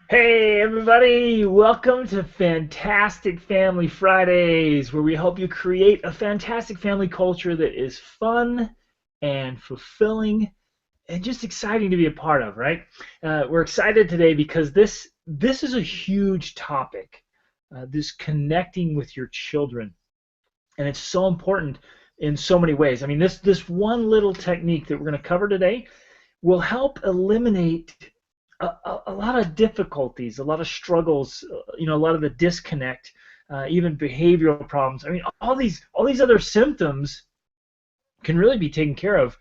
Hey everybody, welcome to Fantastic Family Fridays, where we help you create a fantastic family culture that is fun and fulfilling and just exciting to be a part of, right? We're excited today because this is a huge topic, this connecting with your children, and it's so important in so many ways. I mean, this one little technique that we're going to cover today will help eliminate a lot of difficulties, a lot of struggles, a lot of the disconnect, even behavioral problems. I mean, all these other symptoms can really be taken care of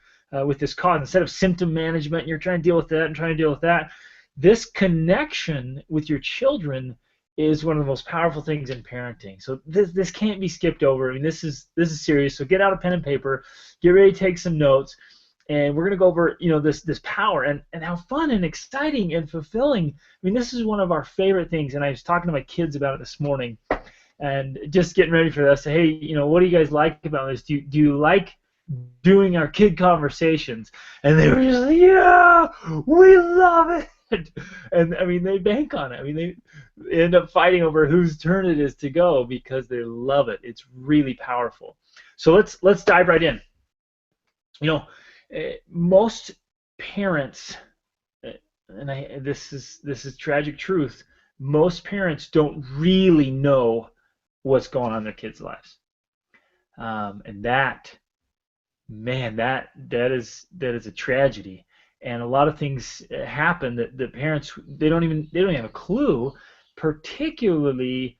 with this cause. Instead of symptom management, you're trying to deal with that and trying to deal with that. This connection with your children is one of the most powerful things in parenting. So this can't be skipped over. I mean, this is serious. So get out a pen and paper, get ready to take some notes, and we're going to go over this power and how fun and exciting and fulfilling. I mean, this is one of our favorite things, and I was talking to my kids about it this morning and just getting ready for this. Hey, what do you guys like about this? Do you like doing our kid conversations? And they were just like, yeah, we love it. And I mean, they bank on it. I mean, they end up fighting over whose turn it is to go because they love it. It's really powerful. So let's dive right in. Most parents, this is tragic truth. Most parents don't really know what's going on in their kids' lives, and that is a tragedy. And a lot of things happen that the parents they don't even have a clue. Particularly,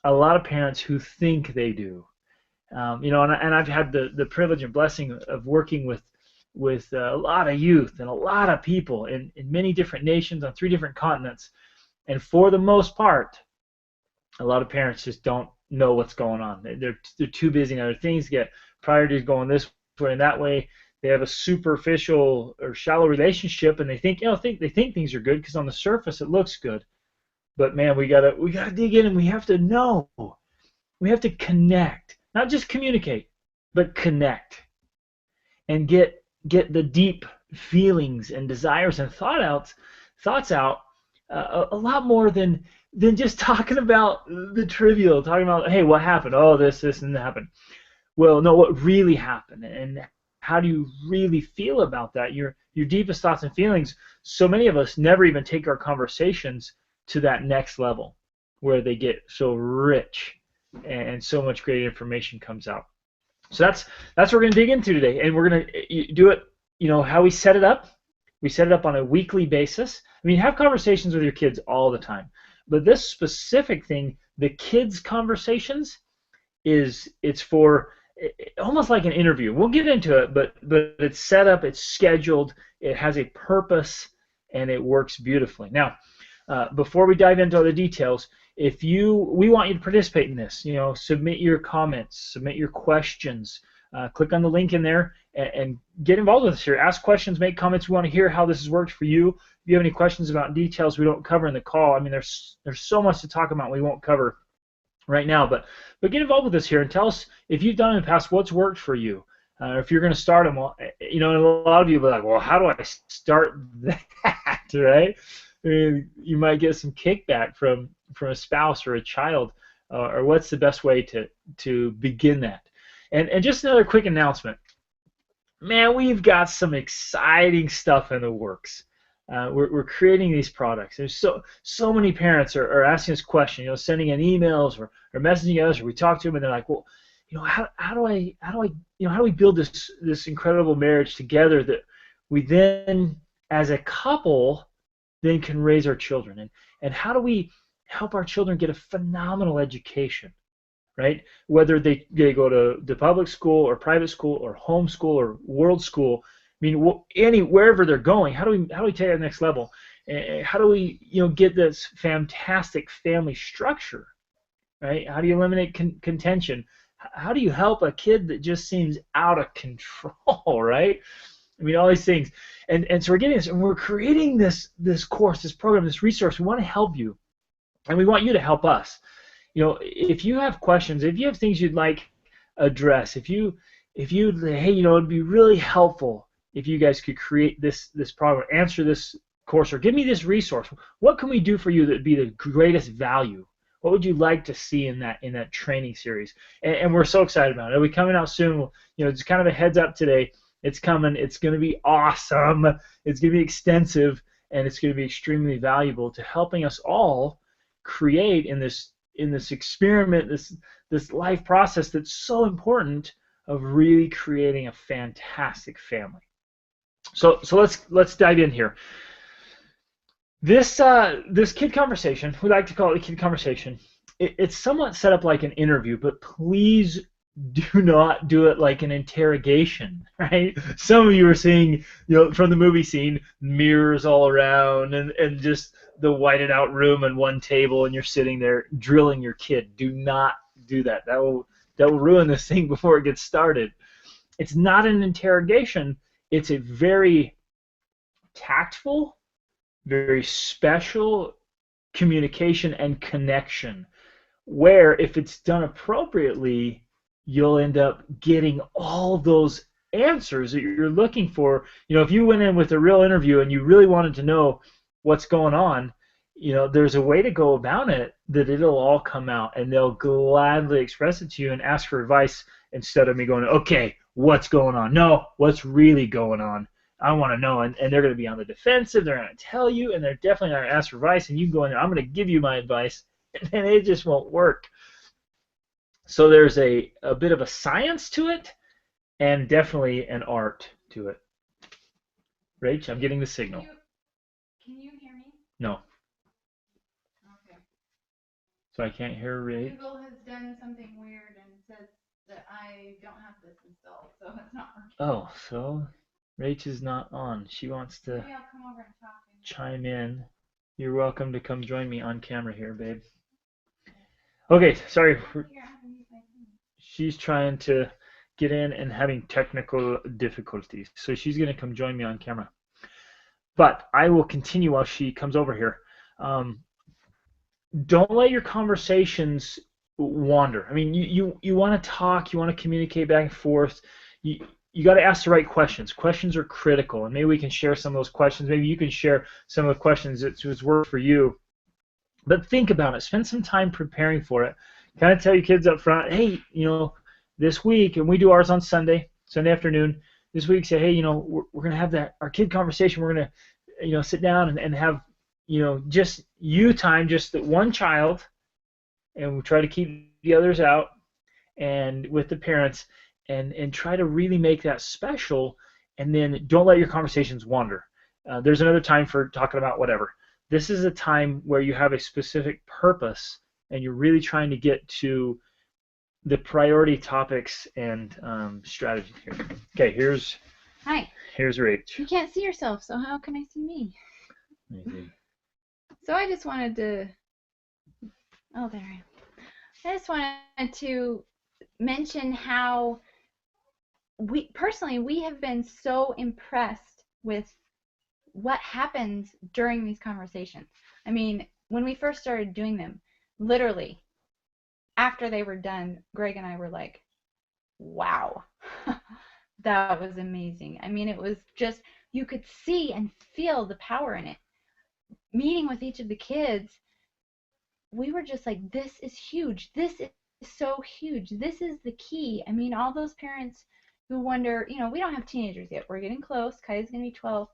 a lot of parents who think they do. And I've had the privilege and blessing of working with a lot of youth and a lot of people in many different nations on 3 different continents. And for the most part, a lot of parents just don't know what's going on. They're too busy in other things, get priorities going this way and that way. They have a superficial or shallow relationship, and they think things are good because on the surface it looks good. But man, we gotta dig in, and we have to know. We have to connect, not just communicate, but connect and get the deep feelings and desires and thoughts out a lot more than just talking about the trivial, talking about, hey, what happened? Oh, this and that happened. Well, no, what really happened, and how do you really feel about that? Your deepest thoughts and feelings. So many of us never even take our conversations to that next level, where they get so rich and so much great information comes out. So that's what we're going to dig into today, and we're going to do it. How we set it up. We set it up on a weekly basis. I mean, have conversations with your kids all the time, but this specific thing, the kids' conversations, it's for almost like an interview. We'll get into it, but it's set up, it's scheduled, it has a purpose, and it works beautifully. Now, before we dive into all the details, we want you to participate in this. Submit your comments, submit your questions. Click on the link in there and get involved with us here. Ask questions, make comments. We want to hear how this has worked for you. If you have any questions about details we don't cover in the call, I mean, there's so much to talk about we won't cover right now, but get involved with us here and tell us if you've done in the past what's worked for you. If you're going to start them, and a lot of you will be like, well, how do I start that, right? I mean, you might get some kickback from a spouse or a child, or what's the best way to begin that. And just another quick announcement. Man, we've got some exciting stuff in the works. We're creating these products. There's so many parents are asking us questions, sending in emails or messaging us, or we talk to them and they're like, well, how do we build this incredible marriage together that we then as a couple then can raise our children, and how do we help our children get a phenomenal education, right? Whether they go to the public school or private school or homeschool or world school, I mean, wherever they're going, how do we take it to the next level? How do we get this fantastic family structure, right? How do you eliminate contention? How do you help a kid that just seems out of control, right? I mean, all these things, and so we're getting this, and we're creating this course, this program, this resource. We want to help you, and we want you to help us. If you have questions, if you have things you'd like addressed, if you hey, it'd be really helpful if you guys could create this program, answer this course, or give me this resource. What can we do for you that would be the greatest value? What would you like to see in that training series? And we're so excited about it. It'll be coming out soon. It's kind of a heads up today. It's coming. It's going to be awesome. It's going to be extensive, and it's going to be extremely valuable to helping us all create in this experiment, this life process that's so important of really creating a fantastic family. So let's dive in here. This kid conversation, we like to call it a kid conversation. It's somewhat set up like an interview, but please do not do it like an interrogation, right? Some of you are seeing, from the movie scene, mirrors all around and just the whited out room and one table, and you're sitting there drilling your kid. Do not do that. That will ruin this thing before it gets started. It's not an interrogation. It's a very tactful, very special communication and connection, where if it's done appropriately, you'll end up getting all those answers that you're looking for. If you went in with a real interview and you really wanted to know what's going on, there's a way to go about it that it'll all come out, and they'll gladly express it to you and ask for advice instead of me going, okay, what's going on? No, what's really going on? I want to know. And they're going to be on the defensive. They're going to tell you, and they're definitely going to ask for advice, and you can go in there, I'm going to give you my advice, and it just won't work. So there's a bit of a science to it, and definitely an art to it. Rach, I'm getting the signal. Can you hear me? No. Okay. So I can't hear Rach. Google has done something weird and says that I don't have this installed, so it's not working. Oh, so Rach is not on. She wants to Maybe I'll come over and talk. chime in. You're welcome to come join me on camera here, babe. Okay, sorry. She's trying to get in and having technical difficulties, so she's going to come join me on camera. But I will continue while she comes over here. Don't let your conversations wander. I mean, you want to talk, you want to communicate back and forth. You got to ask the right questions. Questions are critical, and maybe we can share some of those questions. Maybe you can share some of the questions that was worked for you. But think about it. Spend some time preparing for it. Kind of tell your kids up front, hey, this week, and we do ours on Sunday afternoon. This week, say, hey, we're going to have our kid conversation. We're going to, sit down and have, just you time, just the one child, and we'll try to keep the others out, and with the parents, and try to really make that special, and then don't let your conversations wander. There's another time for talking about whatever. This is a time where you have a specific purpose, and you're really trying to get to the priority topics and strategies here. Okay, here's Rach. You can't see yourself, so how can I see me? So I just wanted to, there I am. I just wanted to mention how we have been so impressed with what happens during these conversations. I mean, when we first started doing them, literally, after they were done, Greg and I were like, wow, that was amazing. I mean, it was just, you could see and feel the power in it. Meeting with each of the kids, we were just like, this is huge. This is so huge. This is the key. I mean, all those parents who wonder, we don't have teenagers yet. We're getting close. Kai's going to be 12.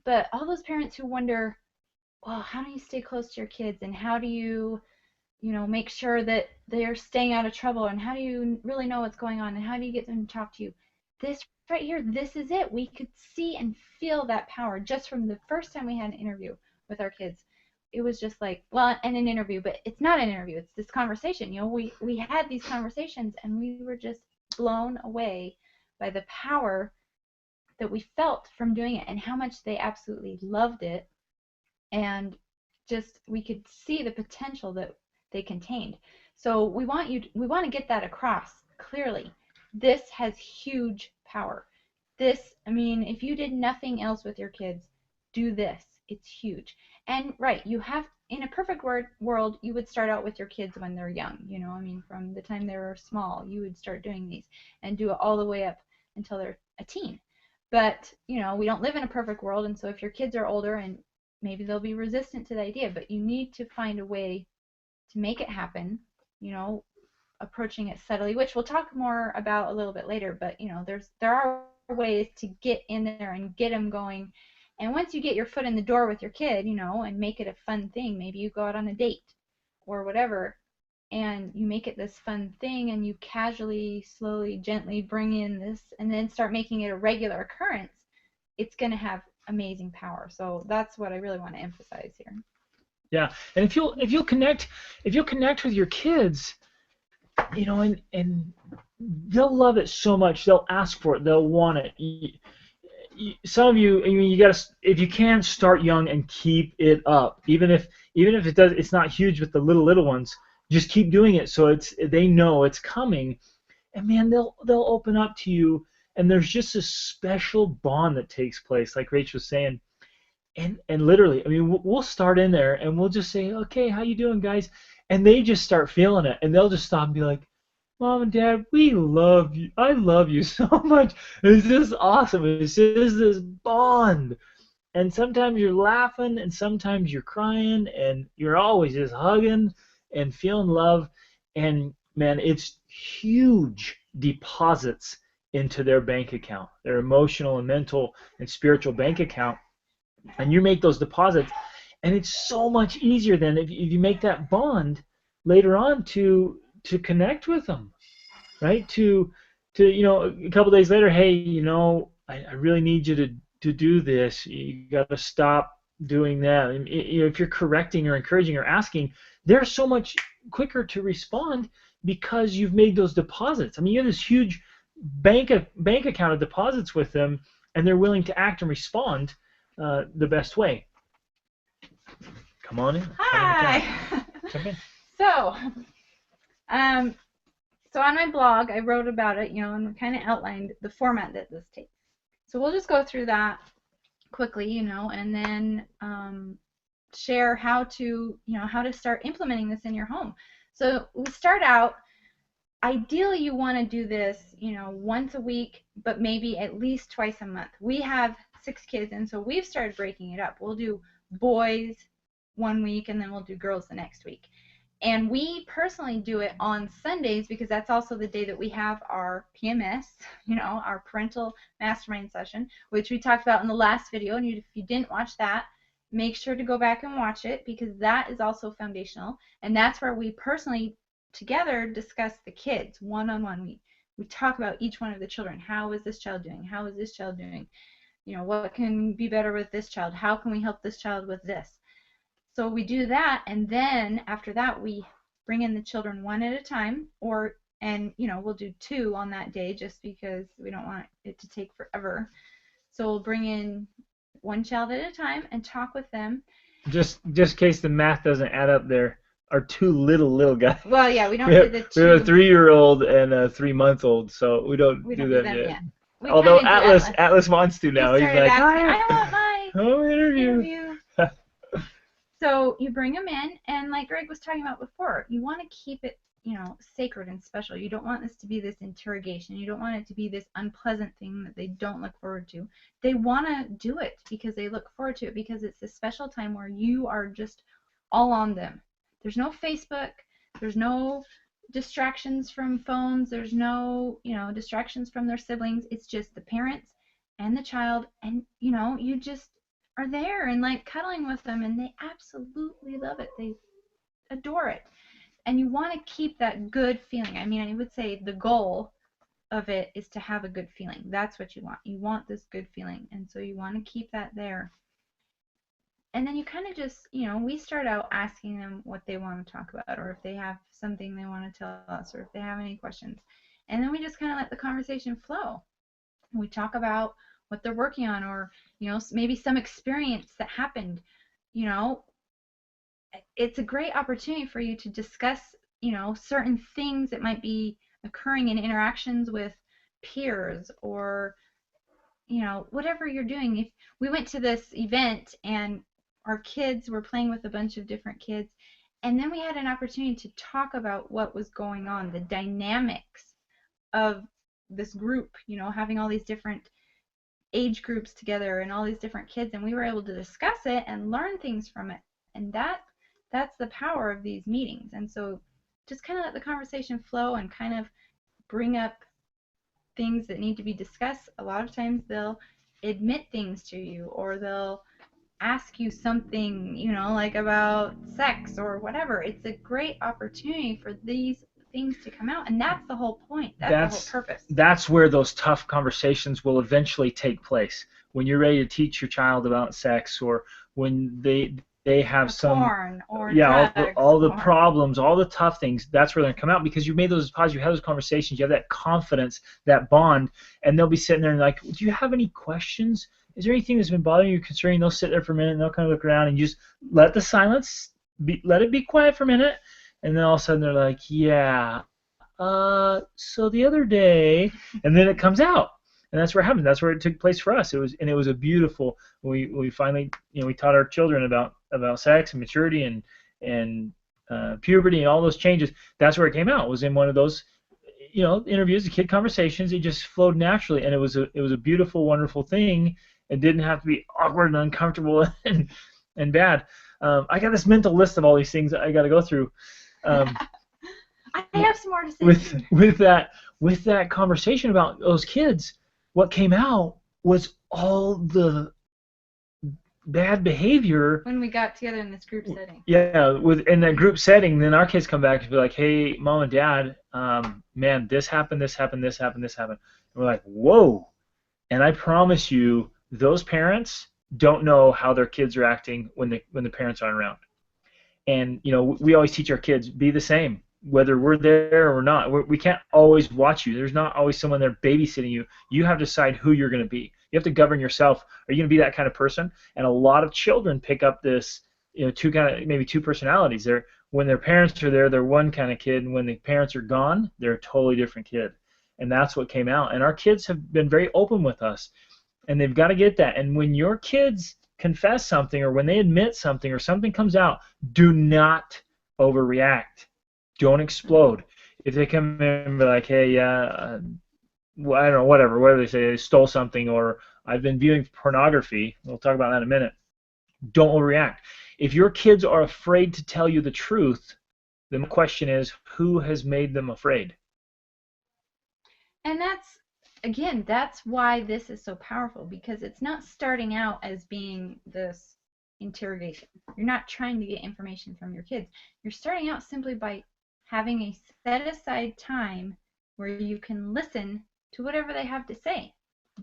But all those parents who wonder, well, how do you stay close to your kids, and how do you, make sure that they're staying out of trouble, and how do you really know what's going on, and how do you get them to talk to you? This right here, this is it. We could see and feel that power just from the first time we had an interview with our kids. It was just like, well, and an interview, but it's not an interview. It's this conversation. We had these conversations, and we were just blown away by the power that we felt from doing it, and how much they absolutely loved it, and just we could see the potential that they contained. So we want to get that across clearly. This has huge power. This, I mean, if you did nothing else with your kids, do this. It's huge. And right, you have, in a perfect world, you would start out with your kids when they're young. I mean, from the time they were small, you would start doing these and do it all the way up until they're a teen. But, we don't live in a perfect world, and so if your kids are older, and maybe they'll be resistant to the idea, but you need to find a way to make it happen, approaching it subtly, which we'll talk more about a little bit later. But, there are ways to get in there and get them going. And once you get your foot in the door with your kid, and make it a fun thing, maybe you go out on a date or whatever, and you make it this fun thing, and you casually, slowly, gently bring in this, and then start making it a regular occurrence, it's going to have amazing power. So that's what I really want to emphasize here. Yeah, and if you'll connect with your kids, and they'll love it so much, they'll ask for it, they'll want it. Some of you, you gotta, if you can, start young and keep it up, even if it's not huge with the little ones. Just keep doing it, so they know it's coming, and man, they'll open up to you, and there's just a special bond that takes place, like Rachel was saying, and literally, we'll start in there, and we'll just say, okay, how you doing, guys, and they just start feeling it, and they'll just stop and be like, Mom and Dad, we love you. I love you so much. It's just awesome. It's just this bond. And sometimes you're laughing, and sometimes you're crying, and you're always just hugging and feeling love. And man, it's huge deposits into their bank account, their emotional and mental and spiritual bank account. And you make those deposits, and it's so much easier than if you make that bond later on to connect with them, right? To a couple days later, hey, I really need you to do this. You got to stop doing that. And if you're correcting or encouraging or asking, they're so much quicker to respond because you've made those deposits. You have this huge bank account of deposits with them, and they're willing to act and respond the best way. Come on in. Hi. Jump in. So on my blog, I wrote about it, and kind of outlined the format that this takes. So we'll just go through that quickly, and then share how to start implementing this in your home. So we start out, ideally you want to do this, once a week, but maybe at least twice a month. We have 6 kids, and so we've started breaking it up. We'll do boys one week, and then we'll do girls the next week. And we personally do it on Sundays because that's also the day that we have our PMS, our parental mastermind session, which we talked about in the last video. And if you didn't watch that, make sure to go back and watch it, because that is also foundational. And that's where we personally together discuss the kids one-on-one. We talk about each one of the children. How is this child doing? How is this child doing? What can be better with this child? How can we help this child with this? So we do that, and then after that we bring in the children one at a time, and we'll do 2 on that day just because we don't want it to take forever. So we'll bring in one child at a time and talk with them. Just in case the math doesn't add up, there are 2 little guys. Well, yeah, we don't do the 2. We have a 3-year-old and a 3-month-old, so we don't do them yet. Although Atlas wants to now. He's like, I want my interview. So you bring them in, and like Greg was talking about before, you want to keep it, sacred and special. You don't want this to be this interrogation. You don't want it to be this unpleasant thing that they don't look forward to. They want to do it because they look forward to it, because it's a special time where you are just all on them. There's no Facebook. There's no distractions from phones. There's no, distractions from their siblings. It's just the parents and the child, and, you just are there and like cuddling with them, and they absolutely love it. They adore it. And you want to keep that good feeling. I would say the goal of it is to have a good feeling. That's what you want. You want this good feeling, and so you want to keep that there. And then you kind of just, we start out asking them what they want to talk about, or if they have something they want to tell us, or if they have any questions. And then we just kind of let the conversation flow. We talk about what they're working on, or maybe some experience that happened. It's a great opportunity for you to discuss certain things that might be occurring in interactions with peers, or whatever you're doing. If we went to this event and our kids were playing with a bunch of different kids, and then we had an opportunity to talk about what was going on, the dynamics of this group, having all these different age groups together and all these different kids, and we were able to discuss it and learn things from it. And that's the power of these meetings. And so just kind of let the conversation flow and kind of bring up things that need to be discussed. A lot of times they'll admit things to you, or they'll ask you something, like about sex or whatever. It's a great opportunity for these things to come out, and that's the whole point. That's the whole purpose. That's where those tough conversations will eventually take place. When you're ready to teach your child about sex, or when they have some porn or drugs, all the problems, all the tough things, that's where they're going to come out, because you made those deposits, you have those conversations, you have that confidence, that bond, and they'll be sitting there and like, do you have any questions? Is there anything that's been bothering you, concerning? They'll sit there for a minute and they'll kind of look around and you just let the silence let it be quiet for a minute, and then all of a sudden they're like, yeah, so the other day, and then it comes out. And that's where it happened. That's where it took place for us. It was a beautiful. We finally, we taught our children about sex and maturity and puberty and all those changes. That's where it came out. It was in one of those, interviews, the kid conversations. It just flowed naturally, and it was a beautiful, wonderful thing. It didn't have to be awkward and uncomfortable and bad. I got this mental list of all these things I got to go through. I have some more to say. With that conversation about those kids, what came out was all the bad behavior. When we got together in this group setting. Yeah, in that group setting, then our kids come back and be like, hey, Mom and Dad, man, this happened, this happened, this happened, this happened. And we're like, whoa. And I promise you, those parents don't know how their kids are acting when the parents aren't around. And, we always teach our kids, be the same, whether we're there or not. We can't always watch you. There's not always someone there babysitting you. You have to decide who you're going to be. You have to govern yourself. Are you going to be that kind of person? And a lot of children pick up this, maybe two personalities. When their parents are there, they're one kind of kid, and when the parents are gone, they're a totally different kid. And that's what came out. And our kids have been very open with us, and they've got to get that. And when your kids confess something, or when they admit something, or something comes out, do not overreact. Don't explode. If they come in and be like, hey, I don't know, whatever they say, they stole something, or I've been viewing pornography, we'll talk about that in a minute, don't overreact. If your kids are afraid to tell you the truth, then the question is, who has made them afraid? And that's why this is so powerful, because it's not starting out as being this interrogation. You're not trying to get information from your kids. You're starting out simply by having a set-aside time where you can listen to whatever they have to say.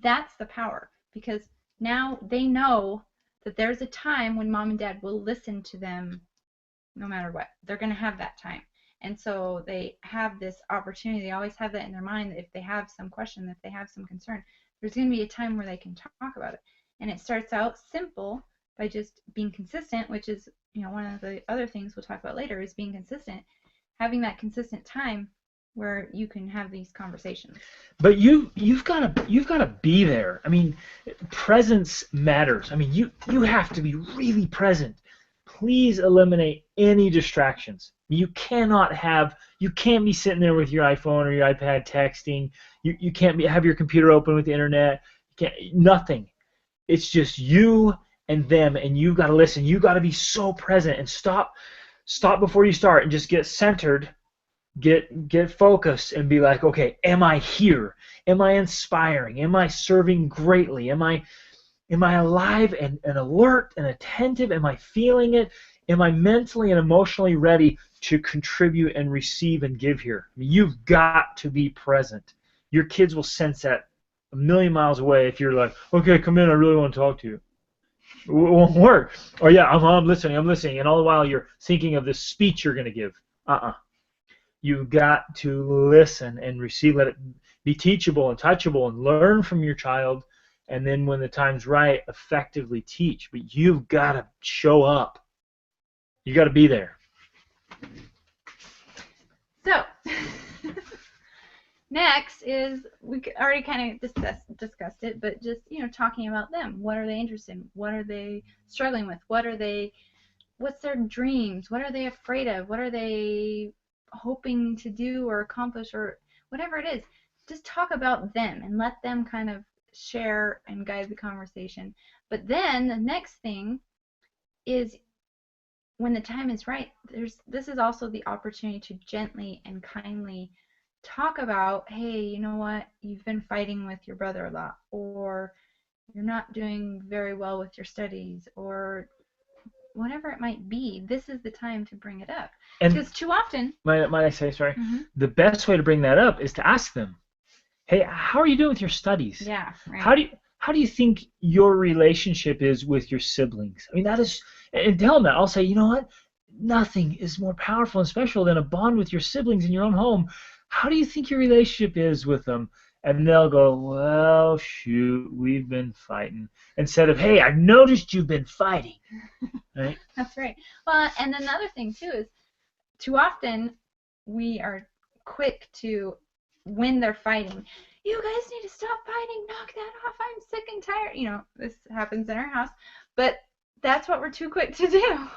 That's the power, because now they know that there's a time when Mom and Dad will listen to them no matter what. They're going to have that time. And so they have this opportunity. They always have that in their mind, that if they have some question, if they have some concern, there's going to be a time where they can talk about it. And it starts out simple by just being consistent, which is, one of the other things we'll talk about later is being consistent. Having that consistent time where you can have these conversations. But you've got to be there. I mean, presence matters. I mean, you have to be really present. Please eliminate any distractions. You can't be sitting there with your iPhone or your iPad texting. You can't have your computer open with the internet. Nothing. It's just you and them, and you've got to listen. You've got to be so present, and stop before you start and just get centered, get focused, and be like, okay, am I here? Am I inspiring? Am I serving greatly? Am I alive and alert and attentive? Am I feeling it? Am I mentally and emotionally ready to contribute and receive and give here? I mean, you've got to be present. Your kids will sense that a million miles away if you're like, okay, come in, I really want to talk to you. It won't work. Or yeah, I'm listening, and all the while you're thinking of the speech you're going to give. You've got to listen and receive. Let it be teachable and touchable, and learn from your child, and then when the time's right, effectively teach. But you've got to show up. You got to be there. So next is, we already kind of discussed it, but just talking about them. What are they interested in? What are they struggling with? What's their dreams? What are they afraid of? What are they hoping to do or accomplish, or whatever it is? Just talk about them and let them kind of share and guide the conversation. But then the next thing is, when the time is right, this is also the opportunity to gently and kindly talk about, hey, you know what, you've been fighting with your brother a lot, or you're not doing very well with your studies, or whatever it might be. This is the time to bring it up. And Because too often, might I say, sorry, Mhm. the best way to bring that up is to ask them, hey, how are you doing with your studies? Yeah, right. How do you think your relationship is with your siblings? I mean, that is, and tell them that. I'll say, you know what? Nothing is more powerful and special than a bond with your siblings in your own home. How do you think your relationship is with them? And they'll go, well, shoot, we've been fighting. Instead of, hey, I've noticed you've been fighting. Right? That's right. Well, and another thing too is, too often we are quick to, when they're fighting, you guys need to stop fighting, knock that off, I'm sick and tired. This happens in our house, but that's what we're too quick to do.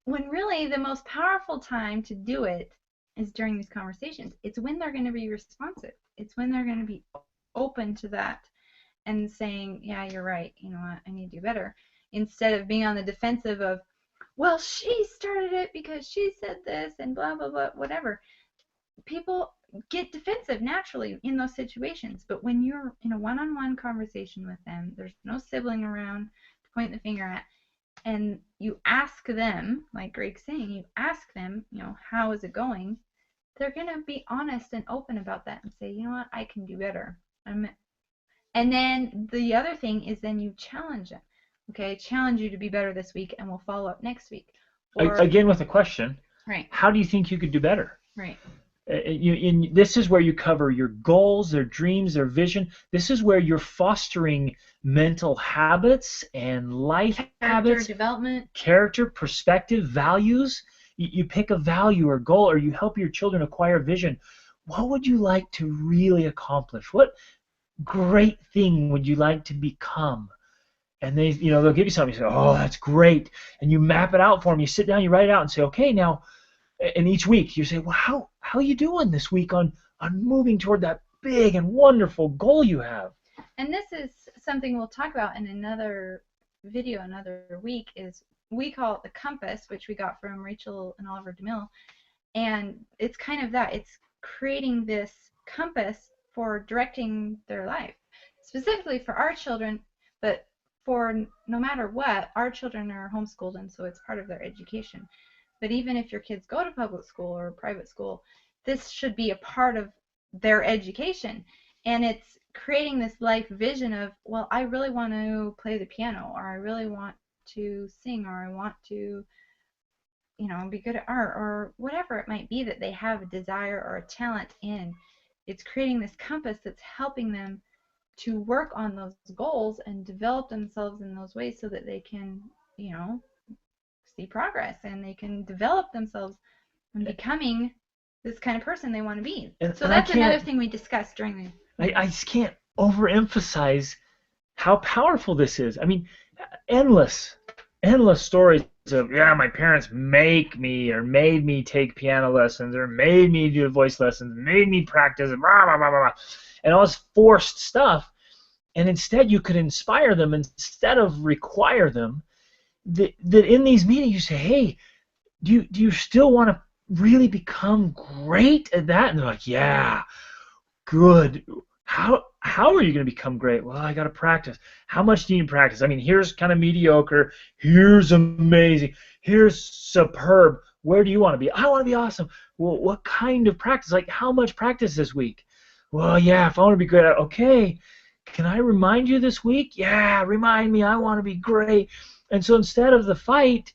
When really the most powerful time to do it is during these conversations. It's when they're going to be responsive. It's when they're going to be open to that and saying, yeah, you're right, you know what, I need to do better, instead of being on the defensive of, well, she started it because she said this and blah, blah, blah, whatever. People get defensive naturally in those situations, but when you're in a one-on-one conversation with them, there's no sibling around to point the finger at, and you ask them, like Greg's saying, you ask them, how is it going? They're going to be honest and open about that and say, you know what, I can do better. And then the other thing is, then you challenge them. Okay, challenge you to be better this week, and we'll follow up next week. Or, Again, with a question. Right. How do you think you could do better? Right. This is where you cover your goals, their dreams, their vision. This is where you're fostering mental habits and life habits, development, character, perspective, values. You pick a value or goal, or you help your children acquire vision. What would you like to really accomplish? What great thing would you like to become? And they'll give you something. You say, oh, that's great. And you map it out for them. You sit down, you write it out, and say, okay, now, and each week you say, well, how are you doing this week on moving toward that big and wonderful goal you have? And this is something we'll talk about in another video another week. Is, we call it the compass, which we got from Rachel and Oliver DeMille, and it's kind of that. It's creating this compass for directing their life, specifically for our children, but for no matter what, our children are homeschooled, and so it's part of their education. But even if your kids go to public school or private school, this should be a part of their education. And it's creating this life vision of, well, I really want to play the piano, or I really want to sing, or I want to, be good at art, or whatever it might be that they have a desire or a talent in. It's creating this compass that's helping them to work on those goals and develop themselves in those ways so that they can, see progress, and they can develop themselves in becoming this kind of person they want to be. So that's another thing we discussed during the... I just can't overemphasize how powerful this is. I mean, endless stories of, yeah, my parents made me take piano lessons, or made me do voice lessons, made me practice, blah, blah, blah, blah, and all this forced stuff. And instead you could inspire them instead of require them. That in these meetings you say, hey, do you still want to really become great at that? And they're like, yeah, good. How are you going to become great? Well, I got to practice. How much do you need to practice? I mean, here's kind of mediocre. Here's amazing. Here's superb. Where do you want to be? I want to be awesome. Well, what kind of practice? Like, how much practice this week? Well, yeah, if I want to be great, okay. Can I remind you this week? Yeah, remind me. I want to be great. And so instead of the fight,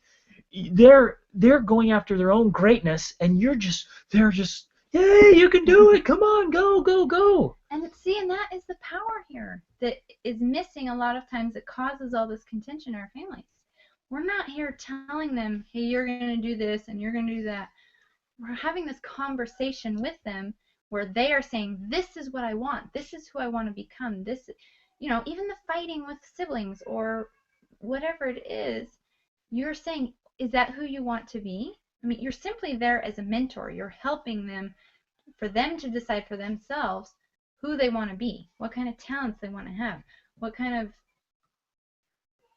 they're going after their own greatness, and they're just, yay, you can do it. Come on, go, go, go. And that is the power here that is missing a lot of times, that causes all this contention in our families. We're not here telling them, hey, you're going to do this and you're going to do that. We're having this conversation with them where they are saying, this is what I want. This is who I want to become. This, even the fighting with siblings or whatever it is, you're saying, is that who you want to be? I mean, you're simply there as a mentor. You're helping them, for them to decide for themselves who they want to be, what kind of talents they want to have, what kind of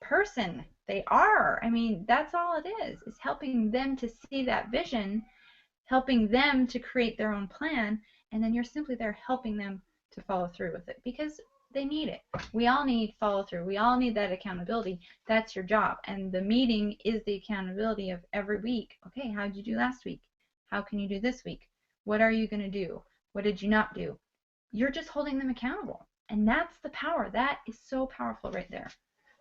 person they are. I mean, that's all it is helping them to see that vision, helping them to create their own plan, and then you're simply there helping them to follow through with it, because they need it. We all need follow through. We all need that accountability. That's your job. And the meeting is the accountability of every week. Okay, how did you do last week? How can you do this week? What are you going to do? What did you not do? You're just holding them accountable. And that's the power. That is so powerful right there.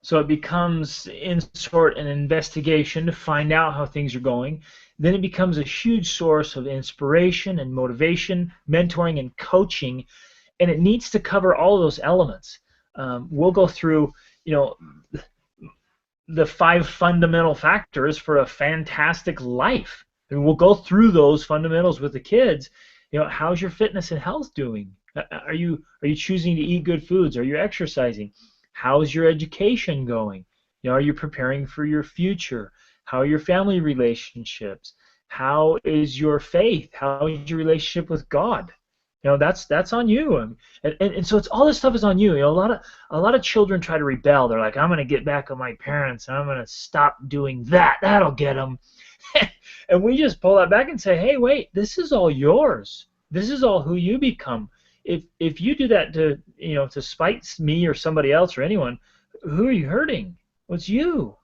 So it becomes, in short, an investigation to find out how things are going. Then it becomes a huge source of inspiration and motivation, mentoring and coaching, and it needs to cover all of those elements. We'll go through, the 5 fundamental factors for a fantastic life. And we'll go through those fundamentals with the kids. How's your fitness and health doing? Are you choosing to eat good foods? Are you exercising? How's your education going? Are you preparing for your future? How are your family relationships? How is your faith? How is your relationship with God? That's on you. And so it's all this stuff is on you. A lot of children try to rebel. They're like, I'm going to get back on my parents and I'm going to stop doing that. That'll get them. And we just pull that back and say, hey, wait, this is all yours. This is all who you become. If you do that to spite me or somebody else or anyone, who are you hurting? Well, it's you.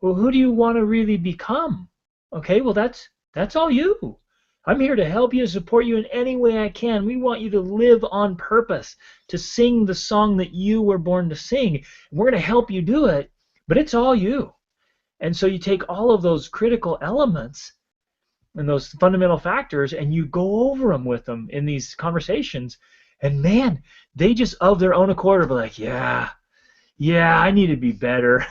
Well, who do you want to really become? Okay, well that's all you. I'm here to help you and support you in any way I can. We want you to live on purpose, to sing the song that you were born to sing. We're going to help you do it, but it's all you. And so you take all of those critical elements and those fundamental factors and you go over them with them in these conversations. And man, they just of their own accord are like, yeah, I need to be better.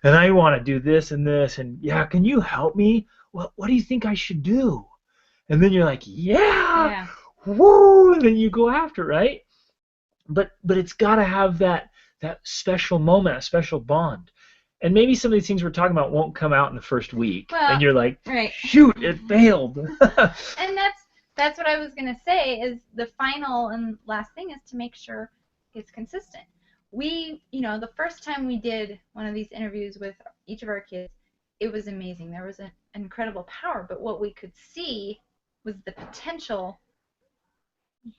And I want to do this and this. And yeah, can you help me? What do you think I should do? And then you're like, yeah. Woo, and then you go after it, right? But it's got to have that special moment, a special bond. And maybe some of these things we're talking about won't come out in the first week. Well, and you're like, right. Shoot, it failed. And that's what I was going to say is the final and last thing is to make sure it's consistent. We, the first time we did one of these interviews with each of our kids, it was amazing. There was an incredible power, but what we could see was the potential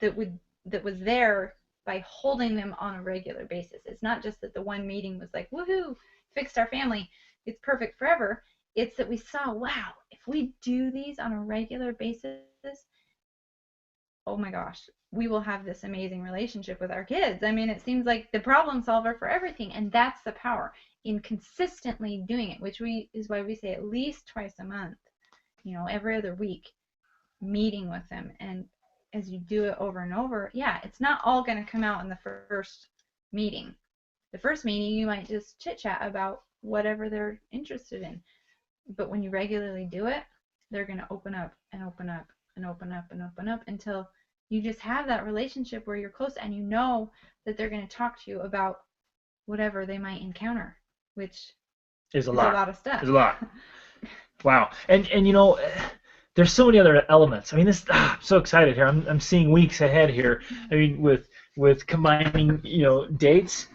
that was there by holding them on a regular basis. It's not just that the one meeting was like, woohoo, fixed our family, it's perfect forever. It's that we saw, wow, if we do these on a regular basis, oh my gosh, we will have this amazing relationship with our kids. I mean, it seems like the problem solver for everything, and that's the power in consistently doing it, which is why we say at least twice a month, every other week, meeting with them. And as you do it over and over, yeah, it's not all going to come out in the first meeting. The first meeting, you might just chit-chat about whatever they're interested in. But when you regularly do it, they're going to open up and open up and open up and open up until you just have that relationship where you're close and you know that they're going to talk to you about whatever they might encounter, which is a lot of stuff. It's a lot. Wow. And there's so many other elements. I mean, I'm so excited here. I'm seeing weeks ahead here. I mean, with combining, dates,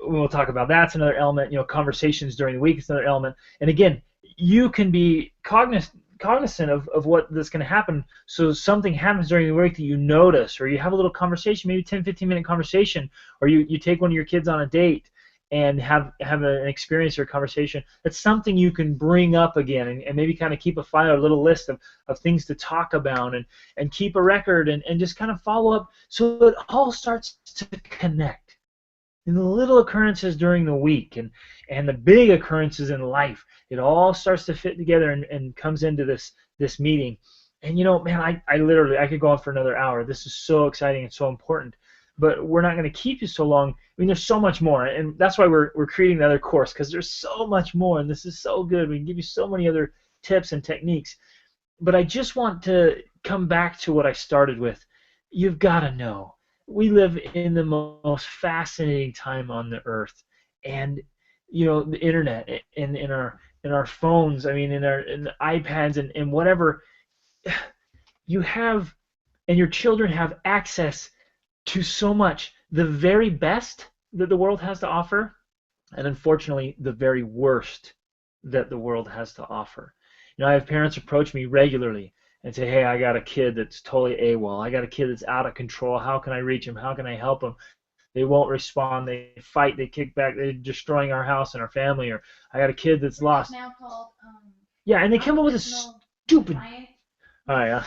we'll talk about that's another element. Conversations during the week is another element. And again, you can be cognizant of what that's going to happen. So something happens during the week that you notice, or you have a little conversation, maybe 10, 15-minute conversation, or you take one of your kids on a date and have an experience or a conversation. That's something you can bring up again and maybe kind of keep a file, a little list of things to talk about and keep a record and just kind of follow up so it all starts to connect. And the little occurrences during the week and the big occurrences in life, it all starts to fit together and comes into this meeting. And man, I could go on for another hour. This is so exciting and so important. But we're not going to keep you so long. I mean, there's so much more, and that's why we're creating another course, because there's so much more, and this is so good. We can give you so many other tips and techniques. But I just want to come back to what I started with. You've got to know, we live in the most fascinating time on the earth, and the internet and in our phones. I mean, in the iPads and whatever you have, and your children have access to so much, the very best that the world has to offer, and unfortunately, the very worst that the world has to offer. You know, I have parents approach me regularly and say, "Hey, I got a kid that's totally AWOL. I got a kid that's out of control. How can I reach him? How can I help him? They won't respond. They fight. They kick back. They're destroying our house and our family." Or I got a kid that's lost. Now called Yeah, and they come up with a stupid. Oh yeah.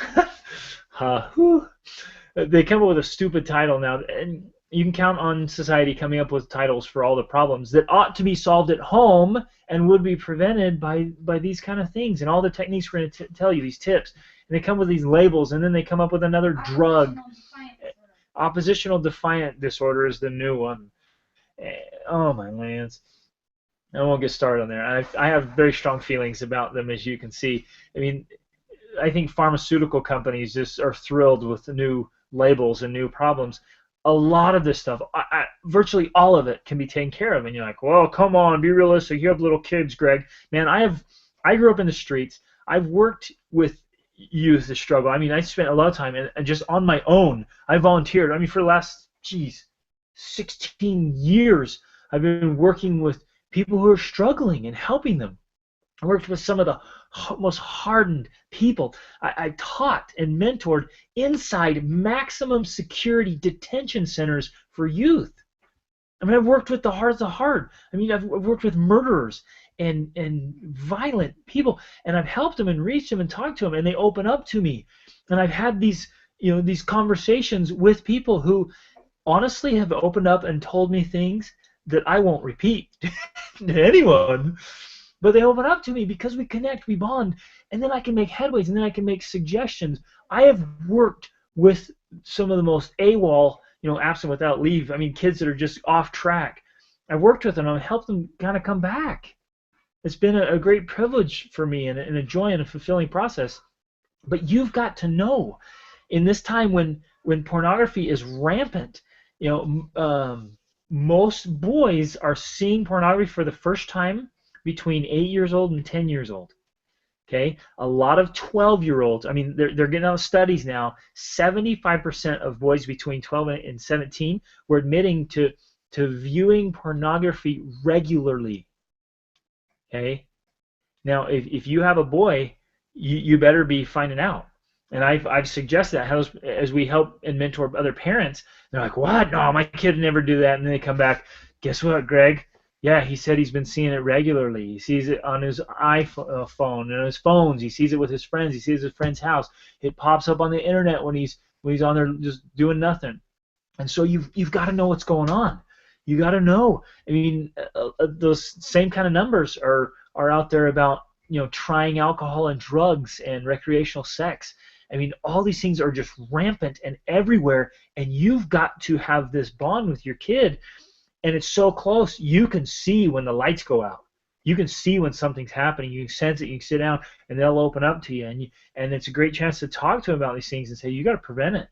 They come up with a stupid title now, and you can count on society coming up with titles for all the problems that ought to be solved at home and would be prevented by these kind of things and all the techniques we're going to tell you, these tips. And they come with these labels, and then they come up with another drug. Oppositional defiant disorder is the new one. Oh my lands. I won't get started on there. I have very strong feelings about them, as you can see. I mean, I think pharmaceutical companies just are thrilled with the new labels and new problems. A lot of this stuff, virtually all of it, can be taken care of. And you're like, well, come on, be realistic. You have little kids, Greg. Man, I grew up in the streets. I've worked with youth that struggle. I mean, I spent a lot of time, and just on my own, I volunteered. I mean, for the last, 16 years, I've been working with people who are struggling and helping them. I worked with some of the most hardened people. I taught and mentored inside maximum security detention centers for youth. I mean, I've worked with the heart of the hard. I mean, I've worked with murderers and violent people, and I've helped them and reached them and talked to them, and they open up to me. And I've had these, these conversations with people who honestly have opened up and told me things that I won't repeat to anyone. But they open up to me because we connect, we bond, and then I can make headways, and then I can make suggestions. I have worked with some of the most AWOL, absent without leave. I mean, kids that are just off track. I've worked with them and I've helped them kind of come back. It's been a great privilege for me and a joy and a fulfilling process. But you've got to know, in this time when pornography is rampant, most boys are seeing pornography for the first time between 8 years old and 10 years old. Okay, a lot of 12-year-olds. I mean, they're getting out studies now. 75% of boys between 12 and 17 were admitting to viewing pornography regularly. Okay, now if you have a boy, you better be finding out. And I've suggested that as we help and mentor other parents. They're like, what? No, my kid would never do that. And then they come back. Guess what, Greg? Yeah, he said he's been seeing it regularly. He sees it on his iPhone and on his phones. He sees it with his friends. He sees it at his friend's house. It pops up on the internet when he's on there just doing nothing. And so you've got to know what's going on. You got to know. I mean, those same kind of numbers are out there about trying alcohol and drugs and recreational sex. I mean, all these things are just rampant and everywhere, and you've got to have this bond with your kid. And it's so close, you can see when the lights go out. You can see when something's happening. You can sense it. You can sit down, and they'll open up to you. And it's a great chance to talk to them about these things and say, you got to prevent it.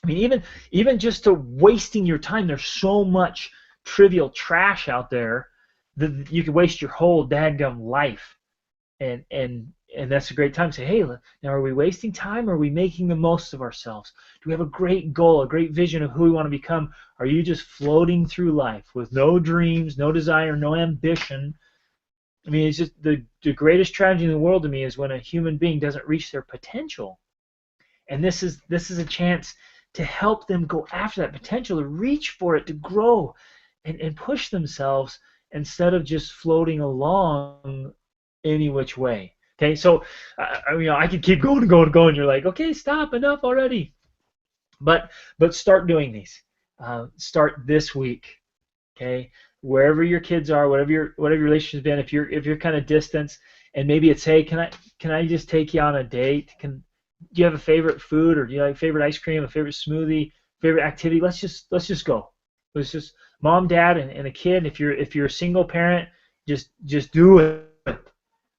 I mean, even just to wasting your time, there's so much trivial trash out there that you could waste your whole dadgum life. And that's a great time to say, hey, now are we wasting time or are we making the most of ourselves? Do we have a great goal, a great vision of who we want to become? Are you just floating through life with no dreams, no desire, no ambition? I mean, it's just the greatest tragedy in the world to me is when a human being doesn't reach their potential. And this is a chance to help them go after that potential, to reach for it, to grow and push themselves instead of just floating along any which way. Okay, so I could keep going and going and going. You're like, okay, stop, enough already. But start doing these. Start this week. Okay, wherever your kids are, whatever your relationship's been. If you're kind of distant, and maybe it's, hey, can I just take you on a date? Do you have a favorite food, or do you have a favorite ice cream, a favorite smoothie, favorite activity? Let's just go. Let's just mom, dad, and a kid. If you're a single parent, just do it.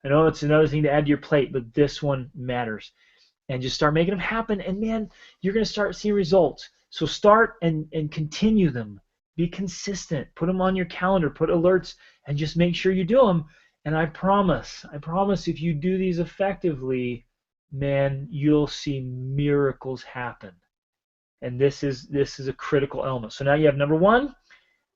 I know it's another thing to add to your plate, but this one matters. And just start making them happen, and man, you're going to start seeing results. So start and continue them. Be consistent. Put them on your calendar. Put alerts, and just make sure you do them. And I promise, if you do these effectively, man, you'll see miracles happen. And this is a critical element. So now you have number one,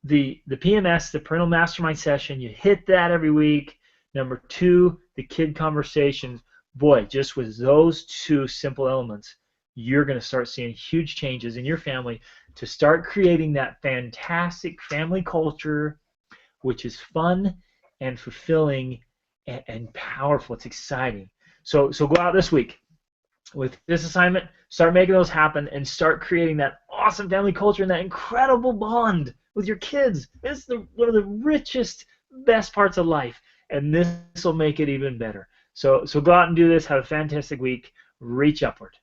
the PMS, the parental mastermind session. You hit that every week. Number two, the kid conversations. Boy, just with those two simple elements, you're going to start seeing huge changes in your family to start creating that fantastic family culture, which is fun and fulfilling and powerful. It's exciting. So go out this week with this assignment, start making those happen, and start creating that awesome family culture and that incredible bond with your kids. It's one of the richest, best parts of life, and this will make it even better. So go out and do this. Have a fantastic week. Reach upward.